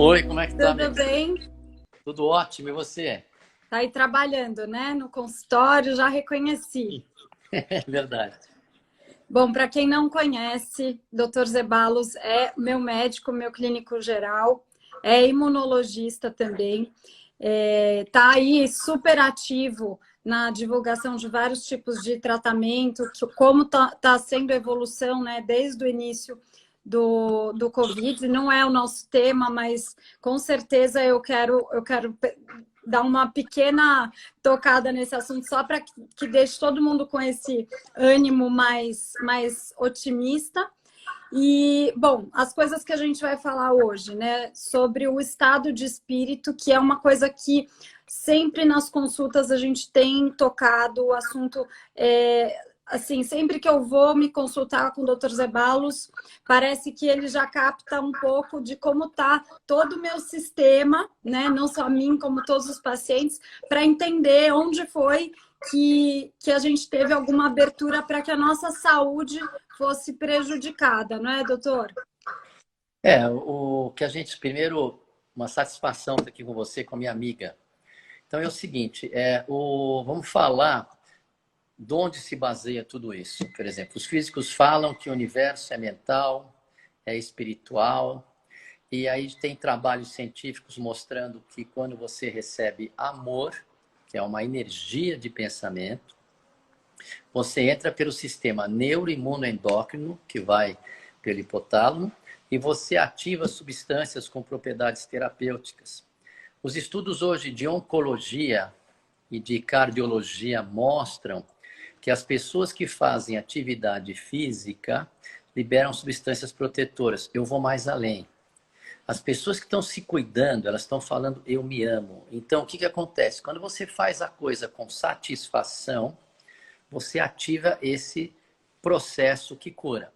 Oi, como é que tá, Tudo minha querida? bem? Tudo ótimo, e você? Tá aí trabalhando, né? No consultório, já reconheci. É verdade. Bom, para quem não conhece, Dr. Zeballos é meu médico, meu clínico geral, é imunologista também, tá aí super ativo na divulgação de vários tipos de tratamento, como tá sendo a evolução, né, desde o início do Covid. Não é o nosso tema, mas com certeza eu quero dar uma pequena tocada nesse assunto só para que deixe todo mundo com esse ânimo mais otimista. E, bom, as coisas que a gente vai falar hoje, né, sobre o estado de espírito, que é uma coisa que sempre nas consultas a gente tem tocado, o assunto assim, sempre que eu vou me consultar com o Dr. Zeballos, parece que ele já capta um pouco de como está todo o meu sistema, né, não só a mim, como todos os pacientes, para entender onde foi que a gente teve alguma abertura para que a nossa saúde fosse prejudicada, não é, doutor? O que a gente, primeiro, uma satisfação estar aqui com você, com a minha amiga. Então é o seguinte, vamos falar de onde se baseia tudo isso. Por exemplo, os físicos falam que o universo é mental, é espiritual, e aí tem trabalhos científicos mostrando que quando você recebe amor, que é uma energia de pensamento, você entra pelo sistema neuroimunoendócrino, que vai pelo hipotálamo, e você ativa substâncias com propriedades terapêuticas. Os estudos hoje de oncologia e de cardiologia mostram que as pessoas que fazem atividade física liberam substâncias protetoras. Eu vou mais além. As pessoas que estão se cuidando, elas estão falando eu me amo. Então, o que acontece? Quando você faz a coisa com satisfação, você ativa esse processo que cura.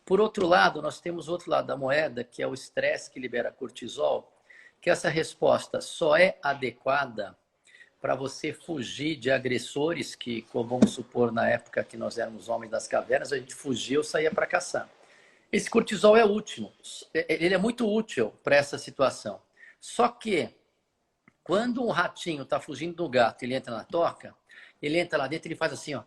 Por outro lado, nós temos outro lado da moeda, que é o estresse que libera cortisol, que essa resposta só é adequada para você fugir de agressores que, como vamos supor, na época que nós éramos homens das cavernas, a gente fugia ou saía para caçar. Esse cortisol é útil, ele é muito útil para essa situação. Só que, quando um ratinho está fugindo do gato, ele entra na toca, ele entra lá dentro e ele faz assim, ó,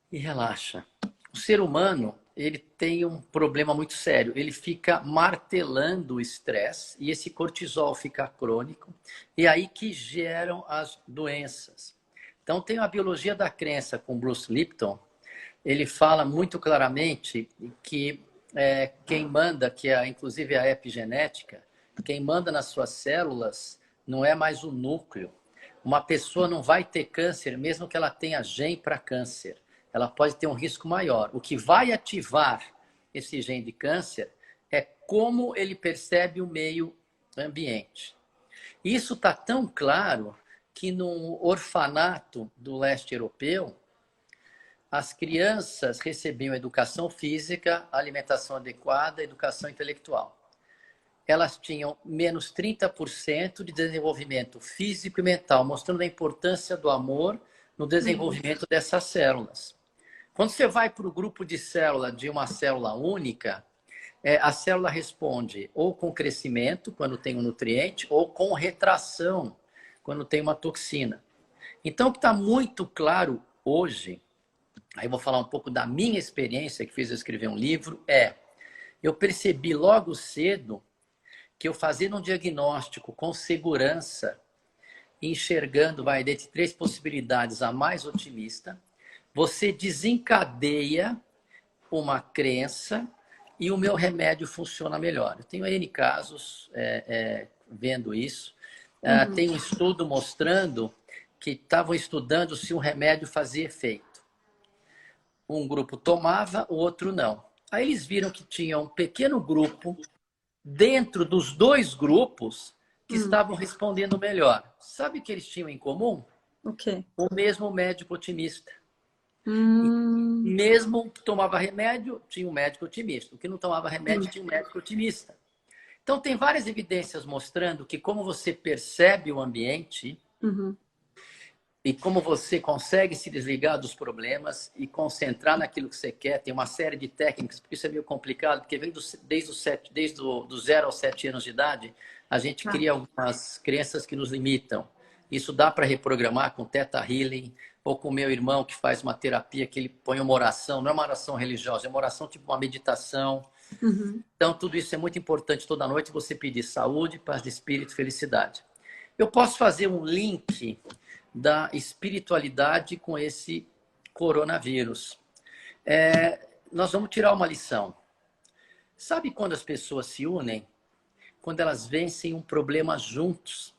e relaxa. O ser humano, ele tem um problema muito sério. Ele fica martelando o estresse e esse cortisol fica crônico. E aí que geram as doenças. Então, tem a biologia da crença com Bruce Lipton. Ele fala muito claramente que quem manda, que é inclusive a epigenética, quem manda nas suas células não é mais o núcleo. Uma pessoa não vai ter câncer, mesmo que ela tenha gene para câncer. Ela pode ter um risco maior. O que vai ativar esse gene de câncer é como ele percebe o meio ambiente. Isso está tão claro que no orfanato do leste europeu, as crianças recebiam educação física, alimentação adequada, educação intelectual. Elas tinham menos 30% de desenvolvimento físico e mental, mostrando a importância do amor no desenvolvimento dessas células. Quando você vai para o grupo de célula de uma célula única, a célula responde ou com crescimento, quando tem um nutriente, ou com retração, quando tem uma toxina. Então, o que está muito claro hoje, aí eu vou falar um pouco da minha experiência, que fez eu escrever um livro, eu percebi logo cedo que eu fazendo um diagnóstico com segurança, enxergando, dentre 3 possibilidades, a mais otimista, você desencadeia uma crença e o meu remédio funciona melhor. Eu tenho N casos vendo isso. Tem um estudo mostrando que estavam estudando se um remédio fazia efeito. Um grupo tomava, o outro não. Aí eles viram que tinha um pequeno grupo dentro dos 2 grupos que estavam respondendo melhor. Sabe o que eles tinham em comum? O quê? O mesmo médico otimista. Hum, Mesmo que tomava remédio, tinha um médico otimista. O que não tomava remédio, tinha um médico otimista. Então, tem várias evidências mostrando que como você percebe o ambiente, uhum. e como você consegue se desligar dos problemas e concentrar naquilo que você quer. Tem uma série de técnicas, porque isso é meio complicado, porque vem do 0 aos 7 anos de idade, a gente cria algumas crenças que nos limitam. Isso dá para reprogramar com Theta Healing, ou com o meu irmão que faz uma terapia que ele põe uma oração, não é uma oração religiosa, é uma oração tipo uma meditação. Uhum. Então, tudo isso é muito importante toda noite, você pedir saúde, paz de espírito, felicidade. Eu posso fazer um link da espiritualidade com esse coronavírus. Nós vamos tirar uma lição. Sabe quando as pessoas se unem? Quando elas vencem um problema juntos.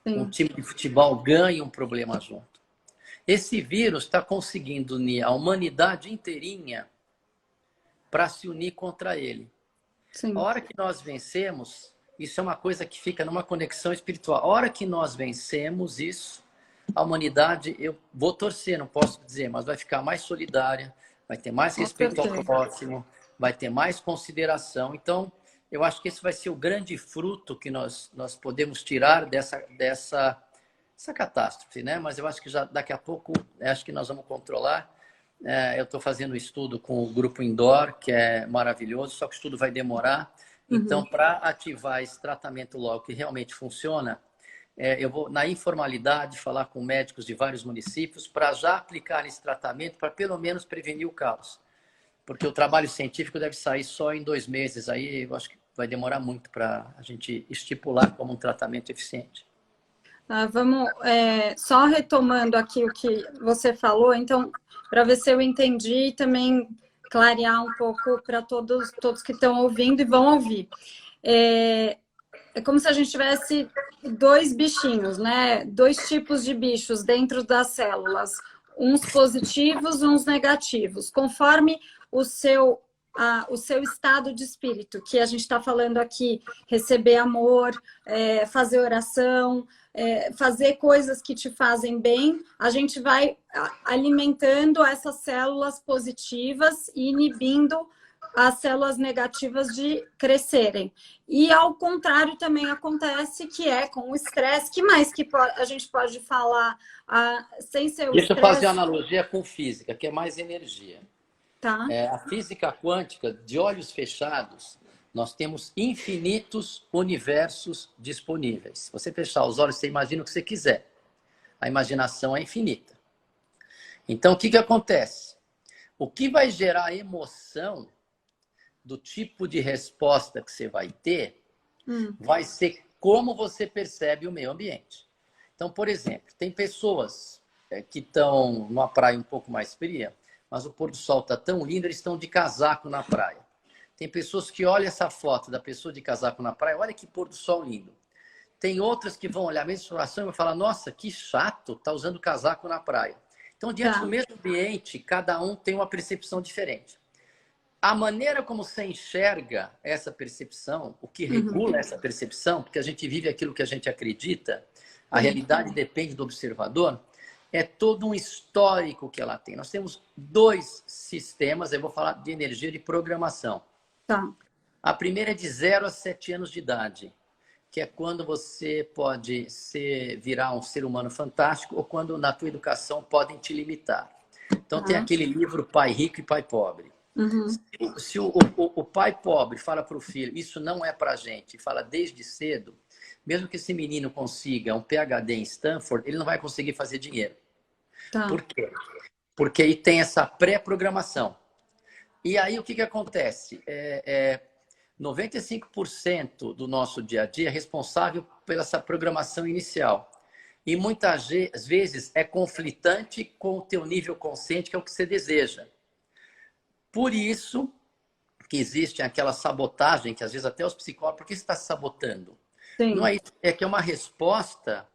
Sim. Um time de futebol ganha um problema junto. Esse vírus está conseguindo unir a humanidade inteirinha para se unir contra ele. Sim. A hora que nós vencemos, isso é uma coisa que fica numa conexão espiritual. A hora que nós vencemos isso, a humanidade, eu vou torcer, não posso dizer, mas vai ficar mais solidária, vai ter mais respeito ao próximo, vai ter mais consideração. Então, eu acho que esse vai ser o grande fruto que nós podemos tirar dessa catástrofe, né? Mas eu acho que já daqui a pouco, acho que nós vamos controlar. Eu estou fazendo um estudo com o grupo Indoor, que é maravilhoso, só que o estudo vai demorar. Então, para ativar esse tratamento logo que realmente funciona, eu vou, na informalidade, falar com médicos de vários municípios para já aplicar esse tratamento para pelo menos prevenir o caos. Porque o trabalho científico deve sair só em 2 meses. Aí eu acho que vai demorar muito para a gente estipular como um tratamento eficiente. Vamos só retomando aqui o que você falou, então, para ver se eu entendi e também clarear um pouco para todos que estão ouvindo e vão ouvir. É como se a gente tivesse 2 bichinhos, né? 2 tipos de bichos dentro das células, uns positivos, uns negativos, conforme o seu estado de espírito, que a gente está falando aqui, receber amor, fazer oração, fazer coisas que te fazem bem, a gente vai alimentando essas células positivas e inibindo as células negativas de crescerem. E ao contrário também acontece, que é com o estresse. Que mais que a gente pode falar sem ser o Deixa estresse? eu fazer uma analogia com física, que é mais energia. Tá. A física quântica, de olhos fechados, nós temos infinitos universos disponíveis. Se você fechar os olhos, você imagina o que você quiser. A imaginação é infinita. Então, o que acontece? O que vai gerar emoção do tipo de resposta que você vai ter vai ser como você percebe o meio ambiente. Então, por exemplo, tem pessoas que estão numa praia um pouco mais fria, mas o pôr do sol está tão lindo, eles estão de casaco na praia. Tem pessoas que olham essa foto da pessoa de casaco na praia, olha que pôr do sol lindo. Tem outras que vão olhar a mesma situação e vão falar, nossa, que chato, tá usando casaco na praia. Então, diante do mesmo ambiente, cada um tem uma percepção diferente. A maneira como você enxerga essa percepção, o que regula essa percepção, porque a gente vive aquilo que a gente acredita, a realidade depende do observador, é todo um histórico que ela tem. Nós temos 2 sistemas, eu vou falar de energia de programação. Tá. A primeira é de 0 a 7 anos de idade, que é quando você pode virar um ser humano fantástico ou quando na tua educação podem te limitar. Então tem aquele livro Pai Rico e Pai Pobre. Se o pai pobre fala para o filho, isso não é para a gente, e fala desde cedo, mesmo que esse menino consiga um PhD em Stanford, ele não vai conseguir fazer dinheiro. Tá. Por quê? Porque aí tem essa pré-programação. E aí o que acontece? 95% do nosso dia a dia é responsável pela essa programação inicial. E muitas vezes é conflitante com o teu nível consciente, que é o que você deseja. Por isso que existe aquela sabotagem, que às vezes até os psicólogos, por que você está se sabotando? Sim. Não é isso, é que é uma resposta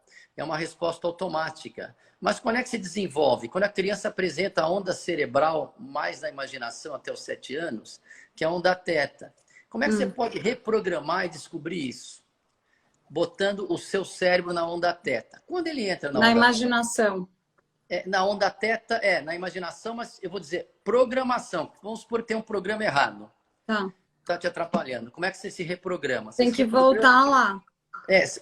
automática. Mas quando é que se desenvolve? Quando a criança apresenta a onda cerebral mais na imaginação até os 7 anos, que é a onda teta. Como é que você pode reprogramar e descobrir isso? Botando o seu cérebro na onda teta. Quando ele entra na onda imaginação. na onda teta, na imaginação, mas eu vou dizer programação. Vamos supor que tem um programa errado. Tá. Está te atrapalhando. Como é que você se reprograma? Tem que voltar lá.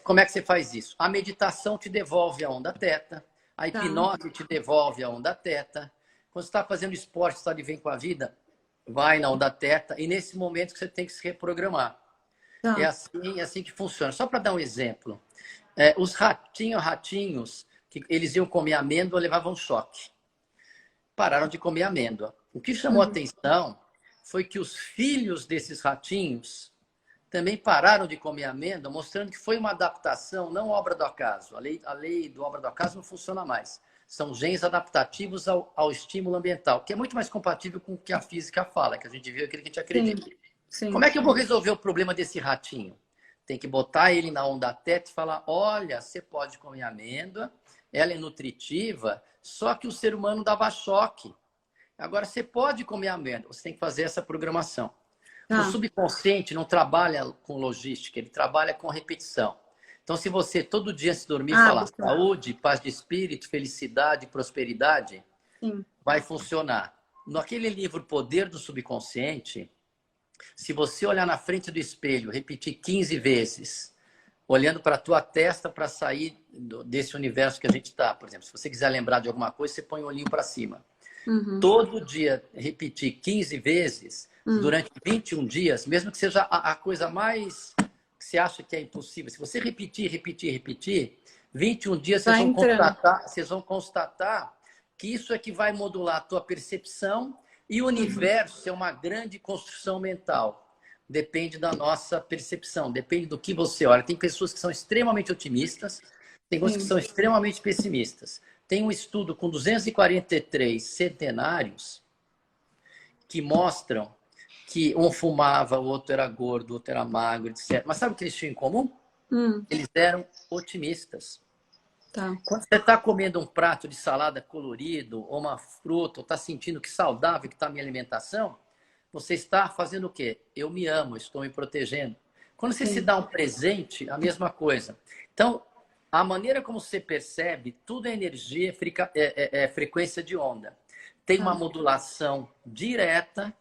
Como é que você faz isso? A meditação te devolve a onda teta. A Tá. hipnose te devolve a onda teta. Quando você está fazendo esporte, está de bem com a vida, vai na onda teta. E nesse momento que você tem que se reprogramar. Tá. É assim que funciona. Só para dar um exemplo. Os ratinhos, que eles iam comer amêndoa, levavam choque. Pararam de comer amêndoa. O que chamou a atenção foi que os filhos desses ratinhos também pararam de comer amêndoa, mostrando que foi uma adaptação, não obra do acaso. A lei do obra do acaso não funciona mais. São genes adaptativos ao estímulo ambiental, que é muito mais compatível com o que a física fala, que a gente viu aquilo que a gente acredita. Sim. Sim. Como é que eu vou resolver o problema desse ratinho? Tem que botar ele na onda teta e falar, olha, você pode comer amêndoa, ela é nutritiva, só que o ser humano dava choque. Agora, você pode comer amêndoa, você tem que fazer essa programação. Tá. O subconsciente não trabalha com logística, ele trabalha com repetição. Então, se você todo dia se dormir falar saúde, paz de espírito, felicidade, prosperidade, sim, vai funcionar. Naquele livro Poder do Subconsciente, se você olhar na frente do espelho, repetir 15 vezes, olhando para a tua testa para sair desse universo que a gente está. Por exemplo, se você quiser lembrar de alguma coisa, você põe o olhinho para cima. Todo dia repetir 15 vezes, durante 21 dias, mesmo que seja a coisa mais que você acha que é impossível. Se você repetir, 21 dias vocês vão constatar que isso é que vai modular a tua percepção e o universo é uma grande construção mental. Depende da nossa percepção, depende do que você olha. Tem pessoas que são extremamente otimistas, tem outras que são extremamente pessimistas. Tem um estudo com 243 centenários que mostram que um fumava, o outro era gordo, o outro era magro, etc. Mas sabe o que eles tinham em comum? Eles eram otimistas. Tá. Quando você está comendo um prato de salada colorido, ou uma fruta, ou está sentindo que saudável que está a minha alimentação, você está fazendo o quê? Eu me amo, estou me protegendo. Quando você se dá um presente, a mesma coisa. Então, a maneira como você percebe, tudo é energia, é frequência de onda. Tem uma modulação direta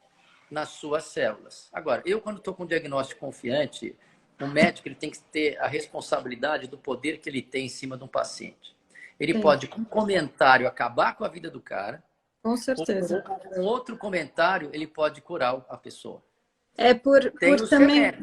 nas suas células. Agora, eu quando estou com um diagnóstico confiante, o médico ele tem que ter a responsabilidade do poder que ele tem em cima de um paciente. Ele pode, com um comentário, acabar com a vida do cara. Com certeza. Ou com outro comentário, ele pode curar a pessoa. Por também...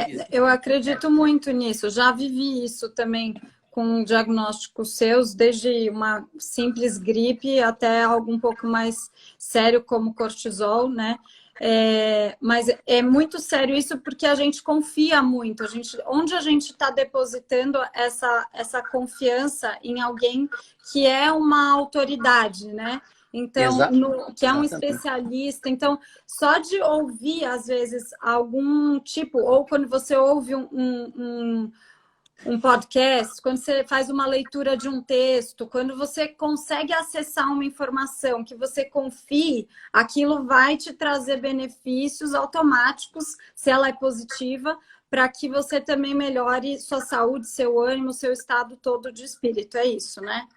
Isso. Eu acredito muito nisso. Já vivi isso também com diagnósticos seus, desde uma simples gripe até algo um pouco mais sério, como cortisol, né? Mas é muito sério isso porque a gente confia muito. Onde a gente está depositando essa confiança em alguém que é uma autoridade, né? Então, que é um especialista. Então, só de ouvir, às vezes, algum tipo, ou quando você ouve um podcast, quando você faz uma leitura de um texto, quando você consegue acessar uma informação que você confie, aquilo vai te trazer benefícios automáticos, se ela é positiva, para que você também melhore sua saúde, seu ânimo, seu estado todo de espírito. É isso, né?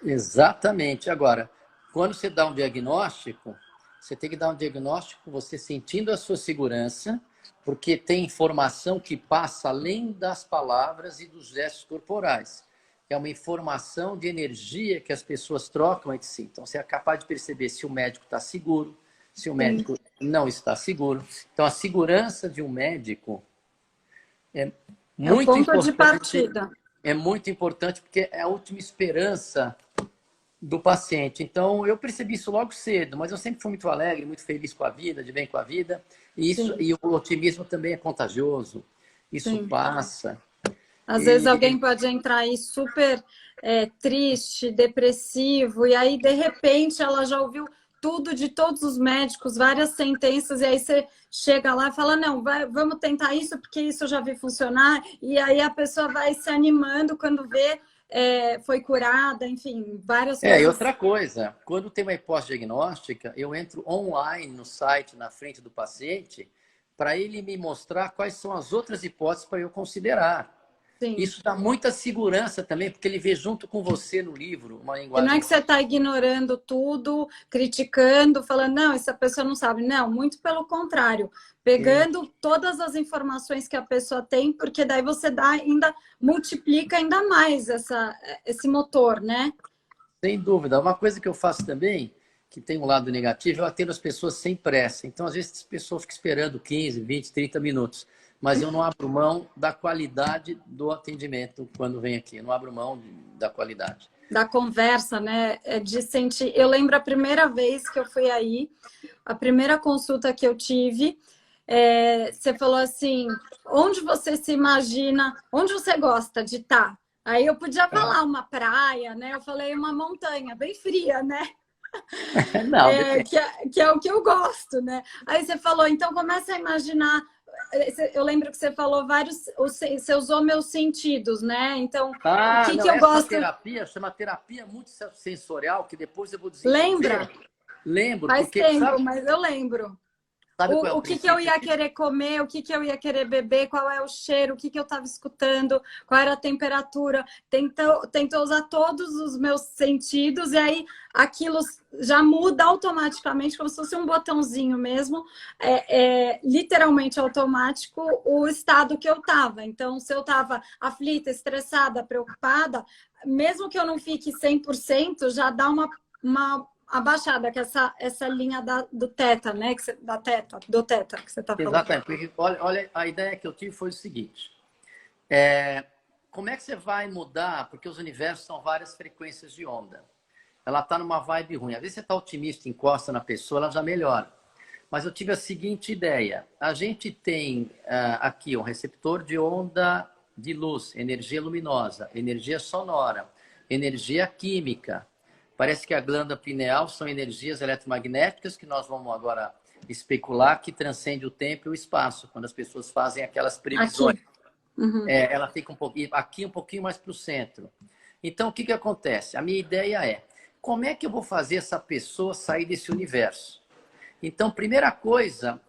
Exatamente. Agora, quando você dá um diagnóstico, você tem que dar um diagnóstico você sentindo a sua segurança, porque tem informação que passa além das palavras e dos gestos corporais. É uma informação de energia que as pessoas trocam entre si. Então, você é capaz de perceber se o médico está seguro, se o médico não está seguro. Então, a segurança de um médico é muito ponto importante. De partida. É muito importante porque é a última esperança do paciente. Então, eu percebi isso logo cedo, mas eu sempre fui muito alegre, muito feliz com a vida, de bem com a vida. E o otimismo também é contagioso. Isso passa. Às vezes alguém pode entrar aí super triste, depressivo, e aí, de repente, ela já ouviu tudo de todos os médicos, várias sentenças, e aí você chega lá e fala, não, vamos tentar isso, porque isso eu já vi funcionar, e aí a pessoa vai se animando quando vê foi curada, enfim, várias coisas. E outra coisa, quando tem uma hipótese diagnóstica, eu entro online no site, na frente do paciente, para ele me mostrar quais são as outras hipóteses para eu considerar. Sim. Isso dá muita segurança também, porque ele vê junto com você no livro uma E não é linguagem. que você está ignorando tudo, criticando, falando, não, essa pessoa não sabe. Não, muito pelo contrário. Pegando todas as informações que a pessoa tem, porque daí você dá ainda, multiplica ainda mais esse motor, né? Sem dúvida. Uma coisa que eu faço também, que tem um lado negativo, eu atendo as pessoas sem pressa. Então, às vezes, as pessoas ficam esperando 15, 20, 30 minutos. Mas eu não abro mão da qualidade do atendimento quando vem aqui. Eu não abro mão da qualidade. Da conversa, né? De sentir. Eu lembro a primeira vez que eu fui aí, a primeira consulta que eu tive, você falou assim: onde você se imagina, onde você gosta de estar? Aí eu podia falar uma praia, né? Eu falei uma montanha bem fria, né? Não, depende. Que é o que eu gosto, né? Aí você falou, então começa a imaginar. Eu lembro que você falou você usou meus sentidos, né? Então, o Ah, que que não, eu essa gosto? terapia chama terapia multissensorial, que depois eu vou Lembra? desenvolver. Lembro, Faz porque tempo, mas eu lembro. sabe qual é o O que que eu princípio ia disso? querer comer, o que que eu ia querer beber, qual é o cheiro, o que que eu estava escutando, qual era a temperatura. Tentou usar todos os meus sentidos e aí aquilo já muda automaticamente, como se fosse um botãozinho mesmo, literalmente automático, o estado que eu estava. Então, se eu estava aflita, estressada, preocupada, mesmo que eu não fique 100%, já dá uma abaixada, que é essa linha do teta, né? Do teta que você está falando. Exatamente. Porque, olha, a ideia que eu tive foi o seguinte. Como é que você vai mudar? Porque os universos são várias frequências de onda. Ela está numa vibe ruim. Às vezes você está otimista, encosta na pessoa, ela já melhora. Mas eu tive a seguinte ideia. A gente tem aqui um receptor de onda de luz, energia luminosa, energia sonora, energia química. Parece que a glândula pineal são energias eletromagnéticas que nós vamos agora especular que transcende o tempo e o espaço, quando as pessoas fazem aquelas previsões. Aqui. Uhum. Ela fica aqui um pouquinho mais para o centro. Então, o que acontece? A minha ideia é, como é que eu vou fazer essa pessoa sair desse universo? Então, primeira coisa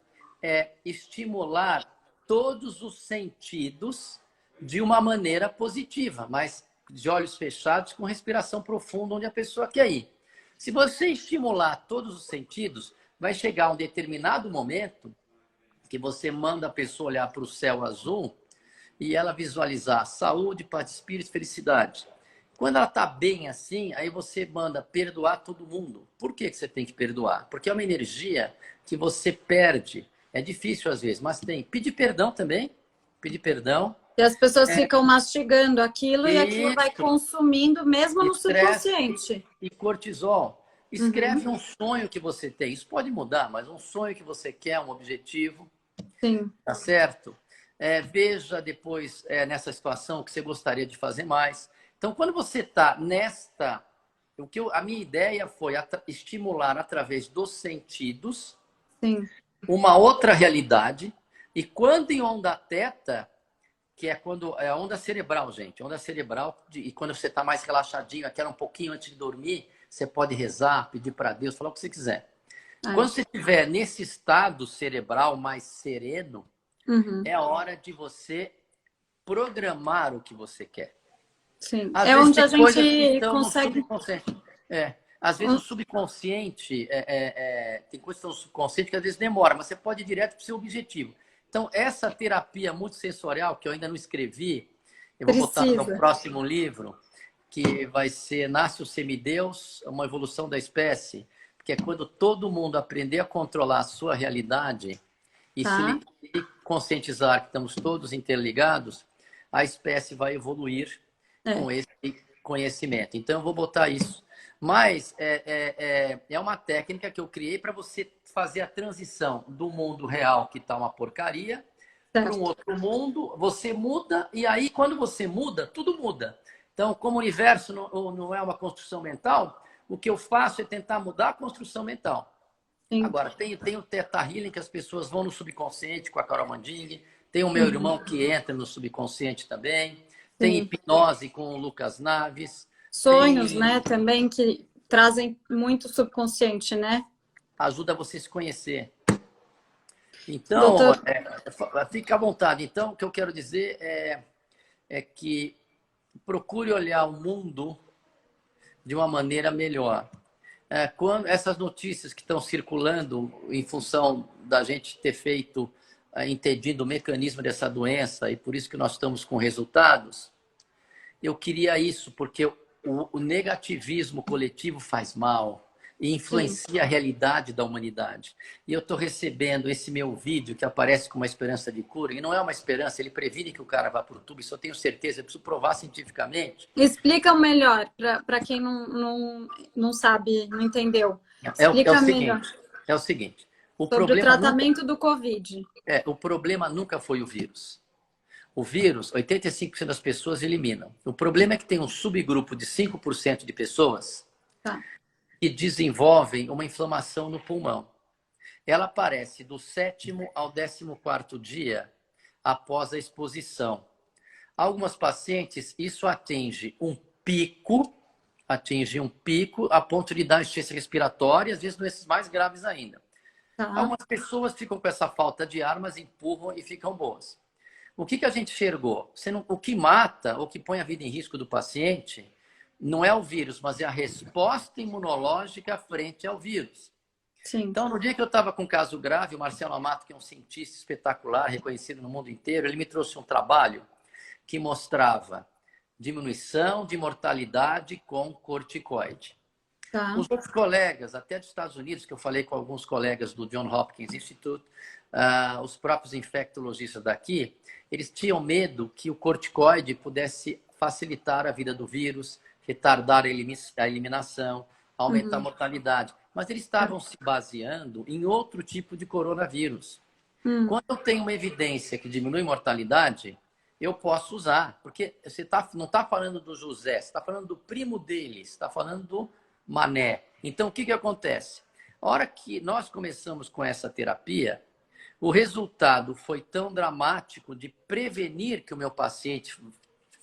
é estimular todos os sentidos de uma maneira positiva, mas de olhos fechados, com respiração profunda, onde a pessoa quer ir. Se você estimular todos os sentidos, vai chegar um determinado momento que você manda a pessoa olhar para o céu azul e ela visualizar saúde, paz de espírito, felicidade. Quando ela está bem assim, aí você manda perdoar todo mundo. Por que você tem que perdoar? Porque é uma energia que você perde. É difícil às vezes, mas tem. Pedir perdão também. Pedir perdão. E as pessoas ficam mastigando aquilo e aquilo vai Isso. consumindo mesmo no Estresse subconsciente. e cortisol. Escreve Uhum. um sonho que você tem. Isso pode mudar, mas um sonho que você quer, um objetivo. Sim. Tá certo? Veja depois nessa situação o que você gostaria de fazer mais. Então, quando você está nesta... a minha ideia foi estimular através dos sentidos Sim. uma outra realidade. E quando em onda teta, que é quando é a onda cerebral, gente. Onda cerebral, e quando você está mais relaxadinho, aquela um pouquinho antes de dormir, você pode rezar, pedir para Deus, falar o que você quiser. Quando você estiver nesse estado cerebral mais sereno, Uhum. é a hora de você programar o que você quer. Sim. Às É vezes onde a tem coisas que gente estão no consegue. subconsciente. Às vezes o subconsciente, tem coisas que estão no subconsciente que às vezes demora, mas você pode ir direto para o seu objetivo. Então, essa terapia multissensorial, que eu ainda não escrevi, eu vou botar no meu próximo livro, que vai ser Nasce o Semideus, uma evolução da espécie, que é quando todo mundo aprender a controlar a sua realidade e se conscientizar que estamos todos interligados, a espécie vai evoluir com esse conhecimento. Então, eu vou botar isso. Mas é uma técnica que eu criei para você fazer a transição do mundo real, que está uma porcaria, para um outro mundo. Você muda, e aí, quando você muda, tudo muda. Então, como o universo não é uma construção mental, o que eu faço é tentar mudar a construção mental. Sim. Agora, tem o Theta Healing, que as pessoas vão no subconsciente com a Carol Manding. Tem o meu irmão que entra no subconsciente também. Tem hipnose com o Lucas Naves. Sonhos, né? Também que trazem muito subconsciente, né? Ajuda você a se conhecer. Então, fica à vontade. Então, o que eu quero dizer é... é que procure olhar o mundo de uma maneira melhor. Quando essas notícias que estão circulando em função da gente ter feito, entendido o mecanismo dessa doença, e por isso que nós estamos com resultados, eu queria isso, porque o negativismo coletivo faz mal e influencia a realidade da humanidade. E eu estou recebendo esse meu vídeo que aparece com uma esperança de cura, e não é uma esperança, ele previne que o cara vá para o tubo, isso eu tenho certeza, eu preciso provar cientificamente. Explica melhor, para quem não sabe, não entendeu. Explica melhor. É o seguinte, sobre o tratamento do Covid. O problema nunca foi o vírus. O vírus, 85% das pessoas eliminam. O problema é que tem um subgrupo de 5% de pessoas que desenvolvem uma inflamação no pulmão. Ela aparece do 7º ao 14º dia após a exposição. Algumas pacientes, isso atinge um pico a ponto de dar insuficiência respiratória, às vezes doenças mais graves ainda. Algumas pessoas ficam com essa falta de ar, mas empurram e ficam boas. O que a gente enxergou? O que mata, ou que põe a vida em risco do paciente, não é o vírus, mas é a resposta imunológica frente ao vírus. Sim. Então, no dia que eu estava com um caso grave, o Marcelo Amato, que é um cientista espetacular, reconhecido no mundo inteiro, ele me trouxe um trabalho que mostrava diminuição de mortalidade com corticoide. Os outros colegas, até dos Estados Unidos, que eu falei com alguns colegas do Johns Hopkins Institute, os próprios infectologistas daqui, eles tinham medo que o corticoide pudesse facilitar a vida do vírus, retardar a eliminação, aumentar a mortalidade. Mas eles estavam se baseando em outro tipo de coronavírus. Quando eu tenho uma evidência que diminui mortalidade, eu posso usar. Porque você não está falando do José, você está falando do primo dele, você está falando do Mané. Então, o que acontece? A hora que nós começamos com essa terapia, o resultado foi tão dramático de prevenir que o meu paciente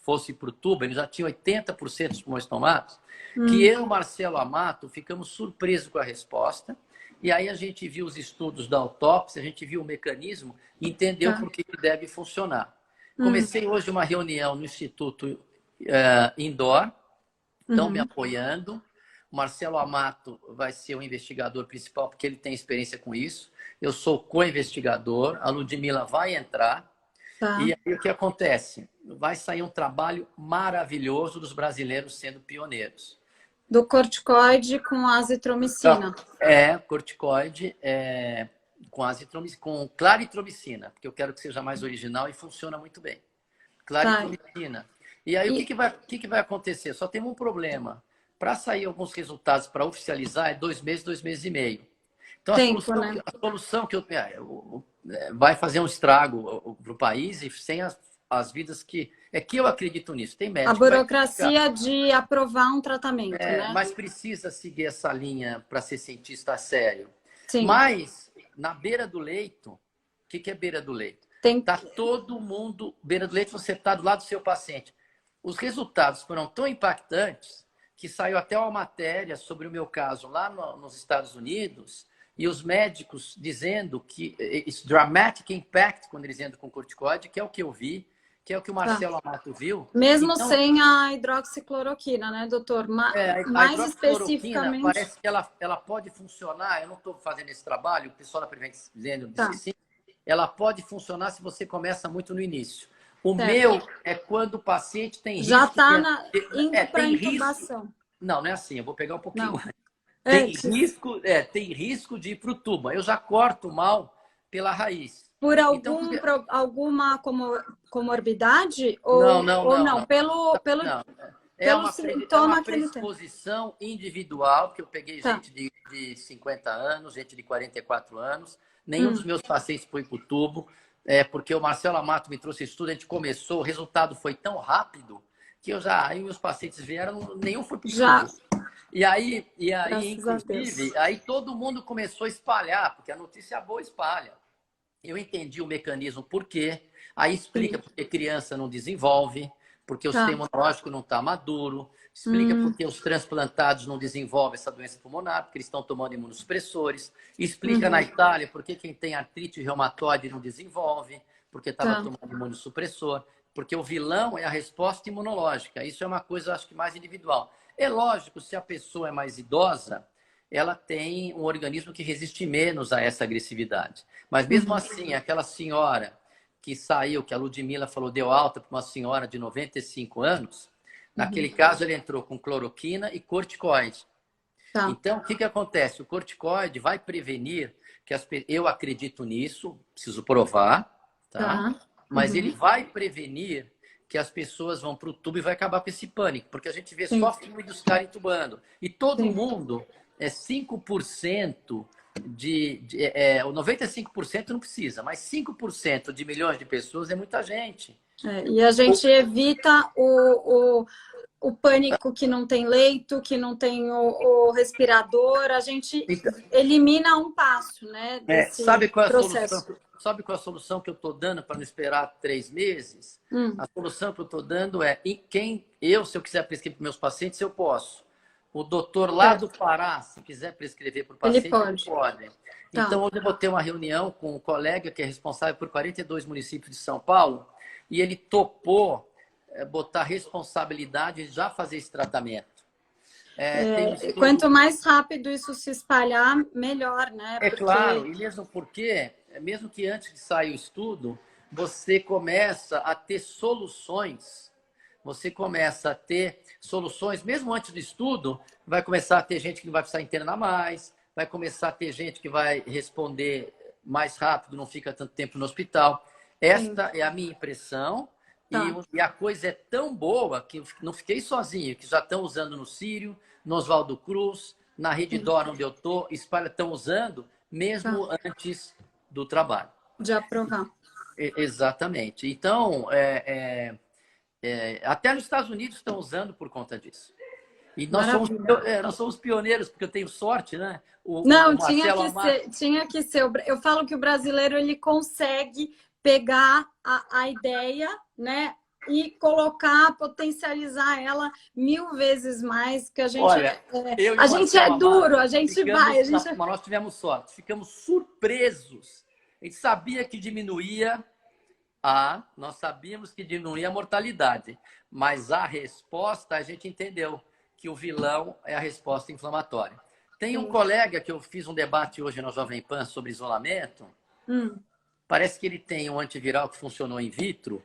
fosse para o tubo, ele já tinha 80% dos pulmões tomados, que eu e o Marcelo Amato ficamos surpresos com a resposta. E aí a gente viu os estudos da autópsia, a gente viu o mecanismo e entendeu por que deve funcionar. Comecei hoje uma reunião no Instituto Indoor, estão me apoiando. O Marcelo Amato vai ser o investigador principal, porque ele tem experiência com isso. Eu sou co-investigador, a Ludmila vai entrar. E aí o que acontece? Vai sair um trabalho maravilhoso dos brasileiros sendo pioneiros. Do corticoide com azitromicina. Então, corticoide com claritromicina, porque eu quero que seja mais original e funciona muito bem. Claritromicina. E aí o que vai acontecer? Só tem um problema. Para sair alguns resultados para oficializar é 2 meses, 2 meses e meio. Então, a solução que vai fazer um estrago para o país e sem as vidas que... É que eu acredito nisso. Tem médico. A burocracia de aprovar um tratamento, né? Mas precisa seguir essa linha para ser cientista a sério. Sim. Mas, na beira do leito, o que é beira do leito? Está todo mundo... Beira do leito, você está do lado do seu paciente. Os resultados foram tão impactantes que saiu até uma matéria sobre o meu caso lá nos Estados Unidos, e os médicos dizendo que esse dramatic impact, quando eles entram com corticoide, que é o que eu vi, que é o que o Marcelo Amato viu. Mesmo então, sem a hidroxicloroquina, né, doutor? Mais especificamente... Parece que ela pode funcionar, eu não estou fazendo esse trabalho, o pessoal da Prevent dizendo que sim, ela pode funcionar se você começa muito no início. O meu é quando o paciente tem risco... Já está indo para intubação. Não é assim, eu vou pegar um pouquinho mais. Tem risco de ir para o tubo. Eu já corto mal pela raiz. Por alguma comorbidade? Ou não? Pelo sintoma que ele tem. É uma predisposição individual, porque eu peguei gente de 50 anos, gente de 44 anos. Nenhum dos meus pacientes foi para o tubo. Porque o Marcelo Amato me trouxe estudo, a gente começou, o resultado foi tão rápido que aí meus pacientes vieram, nenhum foi para o tubo. E aí inclusive, aí todo mundo começou a espalhar, porque a notícia boa espalha. Eu entendi o mecanismo por quê, aí explica porque criança não desenvolve, porque o sistema imunológico não está maduro, explica porque os transplantados não desenvolvem essa doença pulmonar, porque eles estão tomando imunossupressores, explica na Itália porque quem tem artrite reumatoide não desenvolve, porque estava tomando imunossupressor. Porque o vilão é a resposta imunológica. Isso é uma coisa, acho que, mais individual. É lógico, se a pessoa é mais idosa, ela tem um organismo que resiste menos a essa agressividade. Mas mesmo assim, aquela senhora que saiu, que a Ludmila falou, deu alta para uma senhora de 95 anos, naquele caso ele entrou com cloroquina e corticoide. Tá. Então, o que acontece? O corticoide vai prevenir que eu acredito nisso, preciso provar, tá? Mas ele vai prevenir que as pessoas vão para o tubo e vai acabar com esse pânico, porque a gente vê só filme dos caras entubando. E todo mundo é 5% o 95% não precisa, mas 5% de milhões de pessoas é muita gente. E a gente evita o pânico que não tem leito, que não tem o respirador, a gente elimina um passo, né, desse processo. Sabe qual é a solução que eu estou dando para não esperar 3 meses? A solução que eu estou dando é, se eu quiser prescrever para meus pacientes, eu posso. O doutor lá do Pará, se quiser prescrever para o paciente, ele pode. Então, hoje eu vou ter uma reunião com um colega que é responsável por 42 municípios de São Paulo, e ele topou botar responsabilidade e já fazer esse tratamento. Quanto mais rápido isso se espalhar, melhor, né? Claro, e mesmo porque, mesmo que antes de sair o estudo, você começa a ter soluções. Você começa a ter soluções, mesmo antes do estudo, vai começar a ter gente que não vai precisar internar mais, vai começar a ter gente que vai responder mais rápido, não fica tanto tempo no hospital. Esta é a minha impressão. E a coisa é tão boa que não fiquei sozinho, que já estão usando no Sírio, no Oswaldo Cruz, na Rede Dora, onde eu estou, estão usando mesmo antes do trabalho. De aprovar. Exatamente. Então, até nos Estados Unidos estão usando por conta disso. E nós somos pioneiros, porque eu tenho sorte, né? Tinha que ser. Eu falo que o brasileiro ele consegue pegar a ideia, né, e colocar, potencializar ela 1000 vezes mais, que a gente a gente é duro, a gente vai. Mas nós tivemos sorte, ficamos surpresos. A gente sabia que diminuía nós sabíamos que diminuía a mortalidade, mas a resposta a gente entendeu que o vilão é a resposta inflamatória. Tem um colega que eu fiz um debate hoje na Jovem Pan sobre isolamento. Parece que ele tem um antiviral que funcionou in vitro,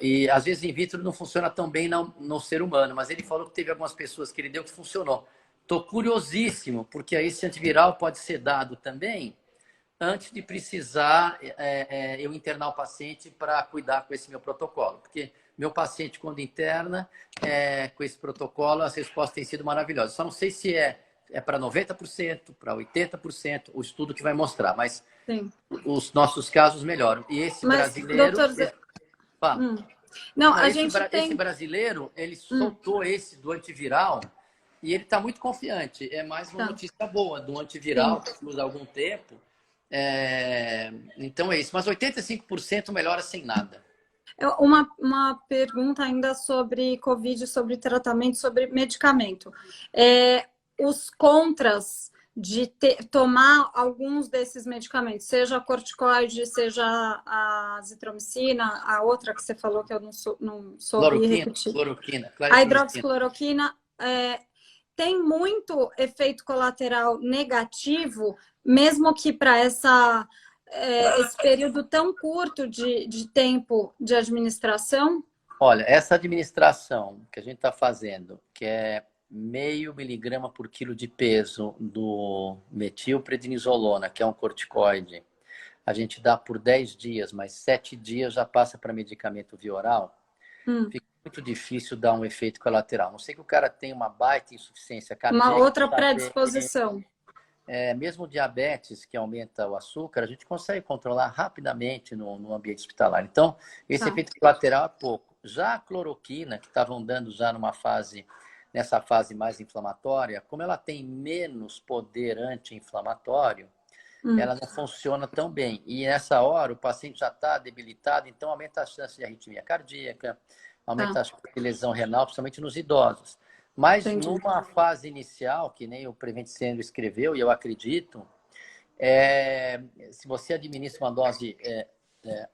e às vezes in vitro não funciona tão bem no ser humano, mas ele falou que teve algumas pessoas que ele deu que funcionou. Estou curiosíssimo, porque esse antiviral pode ser dado também antes de precisar eu internar o paciente para cuidar com esse meu protocolo. Porque meu paciente, quando interna, com esse protocolo, as respostas têm sido maravilhosas. Só não sei se é para 90%, para 80%, o estudo que vai mostrar, mas os nossos casos melhoram. E esse brasileiro... Esse brasileiro, ele soltou esse do antiviral e ele está muito confiante. É mais uma notícia boa do antiviral, que usa há algum tempo. Então é isso. Mas 85% melhora sem nada. Uma pergunta ainda sobre Covid, sobre tratamento, sobre medicamento. Os contras de tomar alguns desses medicamentos, seja a corticoide, seja a azitromicina, a outra que você falou que eu não soube repetir. A hidroxicloroquina, tem muito efeito colateral negativo, mesmo que para esse período tão curto de tempo de administração? Olha, essa administração que a gente está fazendo, que é 0,5 miligrama por quilo de peso do metilprednisolona, que é um corticoide, a gente dá por 10 dias, mas 7 dias já passa para medicamento via oral, fica muito difícil dar um efeito colateral. Não sei que o cara tem uma baita insuficiência cardíaca. Uma outra predisposição. Mesmo diabetes, que aumenta o açúcar, a gente consegue controlar rapidamente no ambiente hospitalar. Então, esse efeito colateral é pouco. Já a cloroquina, que estavam dando já nessa fase mais inflamatória, como ela tem menos poder anti-inflamatório, ela não funciona tão bem. E nessa hora, o paciente já está debilitado, então aumenta a chance de arritmia cardíaca, aumenta a chance de lesão renal, principalmente nos idosos. Mas numa fase inicial, que nem o Prevent Senior escreveu, e eu acredito, se você administra uma dose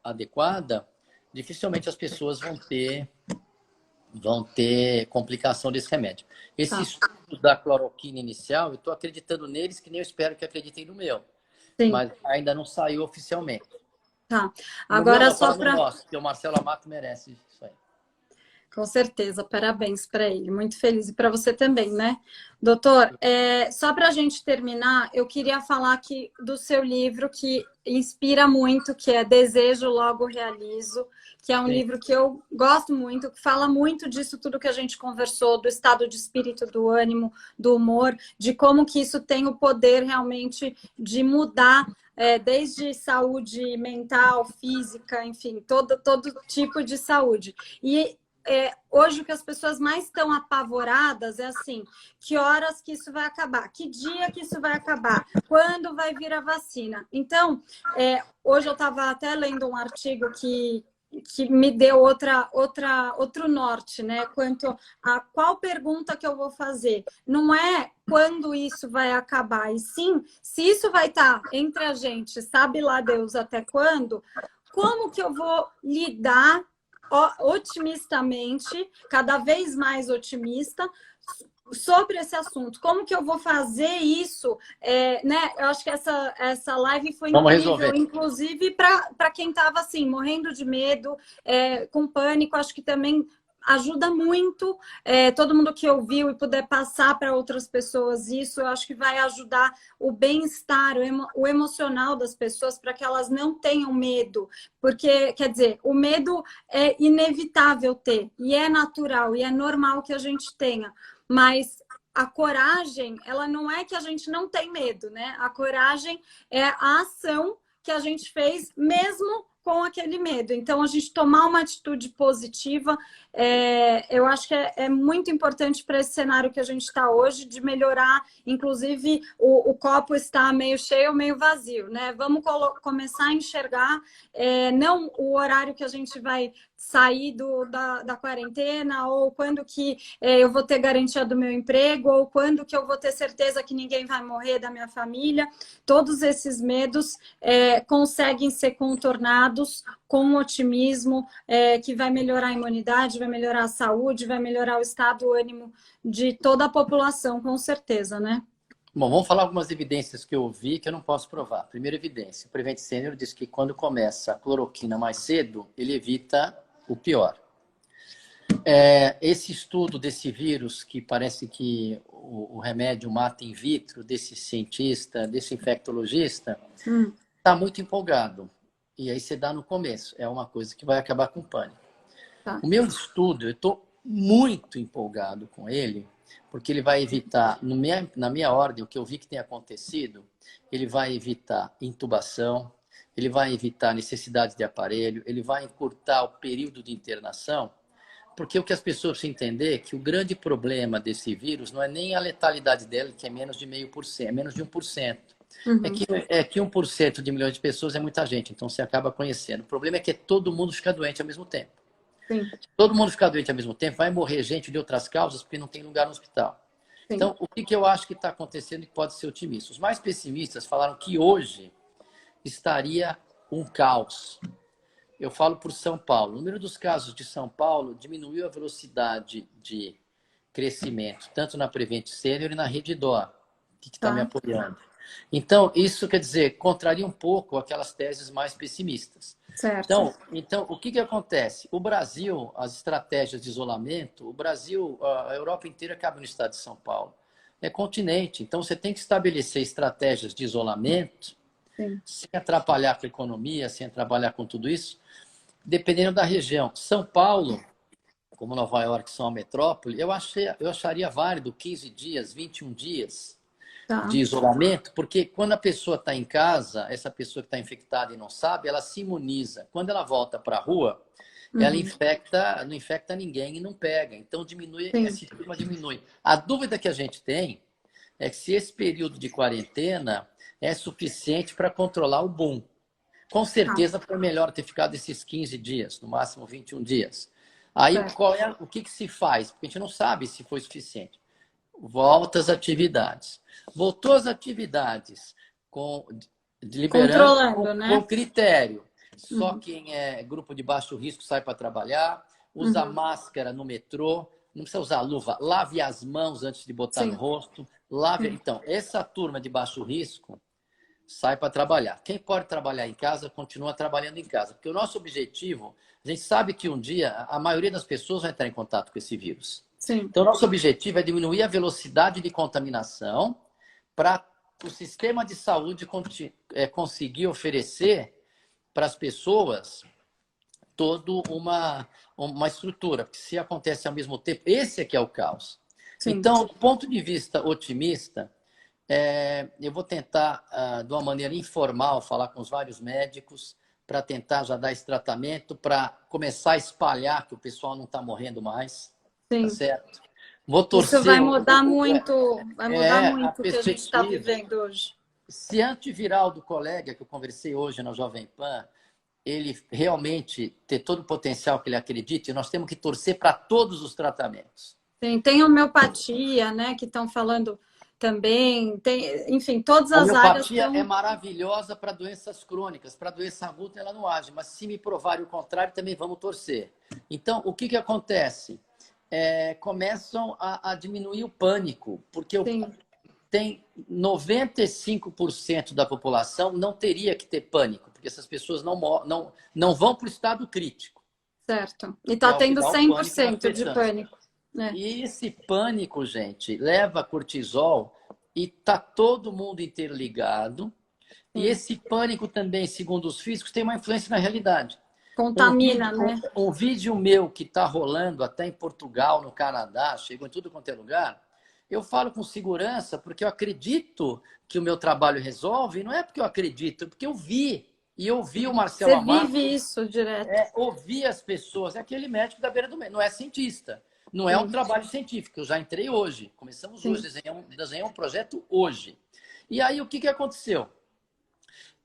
adequada, dificilmente as pessoas vão ter complicação desse remédio. Esse Tá. estudo da cloroquina inicial, eu estou acreditando neles, que nem eu espero que acreditem no meu. Sim. Mas ainda não saiu oficialmente. Tá. No meu Agora, não, só fala no para... nosso, porque o Marcelo Amato merece isso aí. Com certeza, parabéns para ele, muito feliz. E para você também, né? Doutor, só para a gente terminar, eu queria falar aqui do seu livro que inspira muito, que é Desejo, Logo Realizo, que é um Sim. livro que eu gosto muito, que fala muito disso tudo que a gente conversou, do estado de espírito, do ânimo, do humor, de como que isso tem o poder realmente de mudar desde saúde mental, física, enfim, todo tipo de saúde. E hoje o que as pessoas mais estão apavoradas é assim, que horas que isso vai acabar? Que dia que isso vai acabar? Quando vai vir a vacina? Então, hoje eu estava até lendo um artigo que me deu outro norte, né? Quanto a qual pergunta que eu vou fazer. Não é quando isso vai acabar, e sim, se isso vai estar entre a gente, sabe lá Deus até quando, como que eu vou lidar otimistamente, cada vez mais otimista, sobre esse assunto. Como que eu vou fazer isso? Né? Eu acho que essa live foi Vamos incrível, resolver. inclusive para quem estava assim, morrendo de medo, com pânico, acho que também ajuda muito. Todo mundo que ouviu e puder passar para outras pessoas isso, eu acho que vai ajudar o bem-estar, o emocional das pessoas, para que elas não tenham medo. Porque, quer dizer, o medo é inevitável ter, e é natural, e é normal que a gente tenha. Mas a coragem, ela não é que a gente não tem medo, né? A coragem é a ação que a gente fez mesmo com aquele medo. Então, a gente tomar uma atitude positiva, eu acho que é muito importante para esse cenário que a gente está hoje, de melhorar, inclusive, o copo está meio cheio ou meio vazio, né? Vamos começar a enxergar, não o horário que a gente vai sair da quarentena, ou quando que eu vou ter garantia do meu emprego, ou quando que eu vou ter certeza que ninguém vai morrer da minha família. Todos esses medos conseguem ser contornados com otimismo, que vai melhorar a imunidade, vai melhorar a saúde, vai melhorar o estado, o ânimo de toda a população, com certeza, né? Bom, vamos falar algumas evidências que eu vi que eu não posso provar. Primeira evidência, o Prevent Senior diz que quando começa a cloroquina mais cedo, ele evita o pior. Esse estudo desse vírus, que parece que o remédio mata in vitro, desse cientista, desse infectologista, está muito empolgado. E aí você dá no começo. É uma coisa que vai acabar com pânico. Tá. O meu estudo, eu estou muito empolgado com ele, porque ele vai evitar, na minha ordem, o que eu vi que tem acontecido, ele vai evitar intubação, ele vai evitar necessidade de aparelho, ele vai encurtar o período de internação, porque o que as pessoas precisam entender é que o grande problema desse vírus não é nem a letalidade dele, que é menos de 0,5%, é menos de 1%. Uhum. É que 1% de milhões de pessoas é muita gente, então você acaba conhecendo. O problema é que todo mundo fica doente ao mesmo tempo. Sim. Se todo mundo ficar doente ao mesmo tempo, vai morrer gente de outras causas porque não tem lugar no hospital. Sim. Então, o que eu acho que está acontecendo e que pode ser otimista? Os mais pessimistas falaram que hoje estaria um caos. Eu falo por São Paulo. O número dos casos de São Paulo diminuiu a velocidade de crescimento, tanto na Prevent Senior e na Rede Dó, que está me apoiando. Então, isso quer dizer, contraria um pouco aquelas teses mais pessimistas. Certo. Então, o que acontece? O Brasil, as estratégias de isolamento, o Brasil, a Europa inteira cabe no estado de São Paulo. É continente, então você tem que estabelecer estratégias de isolamento, Sim. sem atrapalhar com a economia, sem atrapalhar com tudo isso, dependendo da região. São Paulo, como Nova York, são a metrópole, eu acharia válido 15 dias, 21 dias de isolamento, porque quando a pessoa está em casa, essa pessoa que está infectada e não sabe, ela se imuniza. Quando ela volta para a rua, ela não infecta ninguém e não pega. Então, esse estigma diminui. A dúvida que a gente tem é que se esse período de quarentena é suficiente para controlar o boom. Com certeza foi melhor ter ficado esses 15 dias, no máximo 21 dias. Aí, o que se faz? Porque a gente não sabe se foi suficiente. Volta às atividades. Voltou às atividades liberando com critério. Só quem é grupo de baixo risco sai para trabalhar, usa máscara no metrô, não precisa usar luva, lave as mãos antes de botar no rosto, lave. Então, essa turma de baixo risco sai para trabalhar. Quem pode trabalhar em casa, continua trabalhando em casa. Porque o nosso objetivo, a gente sabe que um dia a maioria das pessoas vai entrar em contato com esse vírus. Sim. Então, nosso objetivo é diminuir a velocidade de contaminação para o sistema de saúde conseguir oferecer para as pessoas toda uma estrutura. Porque se acontece ao mesmo tempo, esse aqui é o caos. Sim. Então, do ponto de vista otimista, eu vou tentar, de uma maneira informal, falar com os vários médicos para tentar já dar esse tratamento, para começar a espalhar que o pessoal não está morrendo mais. Sim. Tá certo? Vou torcer. Isso vai mudar muito, o que a gente está vivendo hoje. Se antiviral do colega que eu conversei hoje na Jovem Pan, ele realmente ter todo o potencial que ele acredite, nós temos que torcer para todos os tratamentos. Tem homeopatia, né, que estão falando também, enfim, todas as áreas. A homeopatia é maravilhosa para doenças crônicas, para doença aguda ela não age, mas se me provarem o contrário, também vamos torcer. Então, o que acontece? Começam a diminuir o pânico, porque tem 95% da população não teria que ter pânico, porque essas pessoas não vão para o estado crítico. Certo. E está tendo 100% de pânico. E esse pânico, gente, leva cortisol e está todo mundo interligado. E esse pânico também, segundo os físicos, tem uma influência na realidade. Contamina, né? Um vídeo meu que está rolando até em Portugal, no Canadá, chegou em tudo quanto é lugar. Eu falo com segurança porque eu acredito que o meu trabalho resolve. E não é porque eu acredito, é porque eu vi. E eu vi o Marcelo Amaro. Você vive isso direto. Ouvir as pessoas. É aquele médico da beira do meio. Não é cientista. Não é um trabalho científico. Eu já entrei hoje. Começamos hoje. Desenhamos um projeto hoje. E aí, o que aconteceu?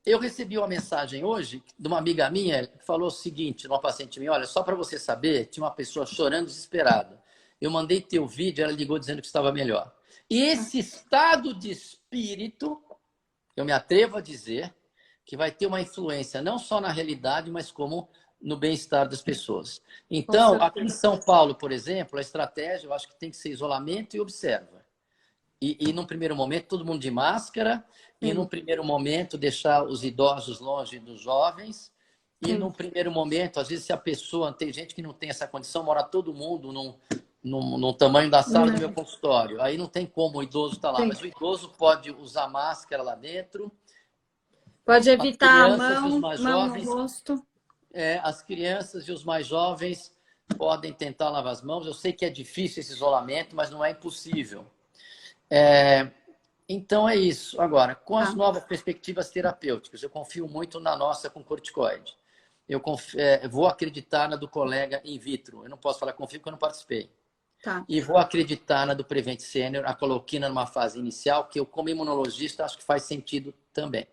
Eu recebi uma mensagem hoje de uma amiga minha que falou o seguinte, uma paciente minha, olha, só para você saber, tinha uma pessoa chorando desesperada. Eu mandei teu vídeo, ela ligou dizendo que estava melhor. E esse estado de espírito, eu me atrevo a dizer, que vai ter uma influência não só na realidade, mas como no bem-estar das pessoas. Então, aqui em São Paulo, por exemplo, a estratégia, eu acho que tem que ser isolamento e observa. E num primeiro momento, todo mundo de máscara, e num primeiro momento, deixar os idosos longe dos jovens, e num primeiro momento, às vezes, se a pessoa, tem gente que não tem essa condição, mora todo mundo no tamanho da sala do meu consultório, aí não tem como o idoso estar lá, mas o idoso pode usar máscara lá dentro. Pode evitar a mão no rosto. As crianças e os mais jovens podem tentar lavar as mãos. Eu sei que é difícil esse isolamento, mas não é impossível. Então é isso. Agora, com as novas perspectivas terapêuticas, eu confio muito na nossa com corticoide. Eu vou acreditar na do colega in vitro. Eu não posso falar confio porque eu não participei. E vou acreditar na do Prevent Senior, a coloquina numa fase inicial, que eu, como imunologista, acho que faz sentido também.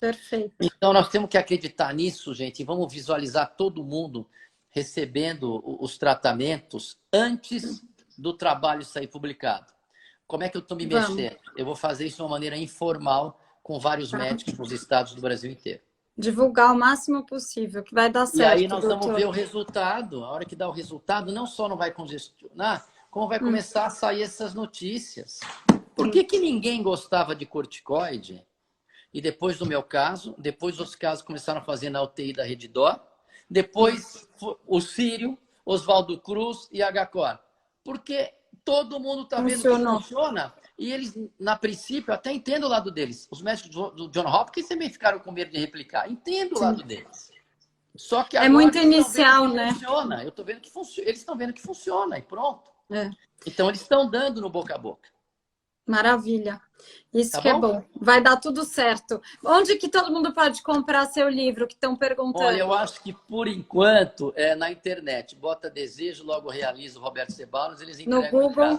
Perfeito. Então, nós temos que acreditar nisso, gente, e vamos visualizar todo mundo recebendo os tratamentos antes do trabalho sair publicado. Como é que eu estou me mexendo? Eu vou fazer isso de uma maneira informal com vários médicos nos estados do Brasil inteiro. Divulgar o máximo possível, que vai dar certo. E aí nós vamos ver o resultado. A hora que dá o resultado, não só não vai congestionar, como vai começar a sair essas notícias. Por que ninguém gostava de corticoide? E depois do meu caso, depois os casos começaram a fazer na UTI da Redditor, depois o Sírio, Oswaldo Cruz e a HCOR. Porque todo mundo está vendo que funciona. E eles, na princípio, até entendo o lado deles. Os médicos do John Hopkins também ficaram com medo de replicar. Entendo o lado deles. Só que agora muito inicial, né? Funciona. Eu estou vendo que funciona. Eles estão vendo que funciona e pronto. Então, eles estão dando no boca a boca. Maravilha. Isso que é bom. Vai dar tudo certo. Onde que todo mundo pode comprar seu livro, que estão perguntando? Olha, eu acho que, por enquanto, é na internet. Bota desejo, logo realizo Roberto Ceballos, eles entregam no Google.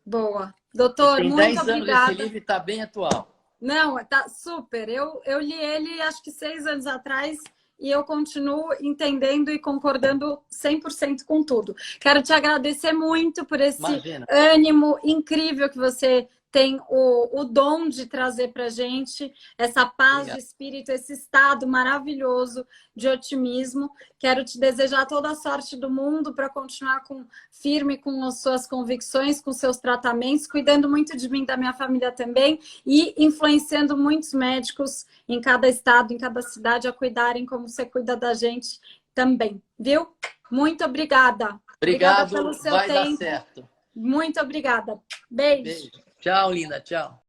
Boa. Doutor, muito obrigada. Tem 10 anos esse livro e está bem atual. Não, tá super. Eu li ele, acho que 6 anos atrás, e eu continuo entendendo e concordando 100% com tudo. Quero te agradecer muito por esse ânimo incrível que você tem o dom de trazer para a gente essa paz Obrigado. de espírito, esse estado maravilhoso de otimismo. Quero te desejar toda a sorte do mundo para continuar firme com as suas convicções, com seus tratamentos, cuidando muito de mim e da minha família também e influenciando muitos médicos em cada estado, em cada cidade, a cuidarem como você cuida da gente também, viu? Muito obrigada. Obrigado, Obrigada pelo seu vai dar tempo. certo. Muito obrigada. Beijo. Beijo. Tchau, linda. Tchau.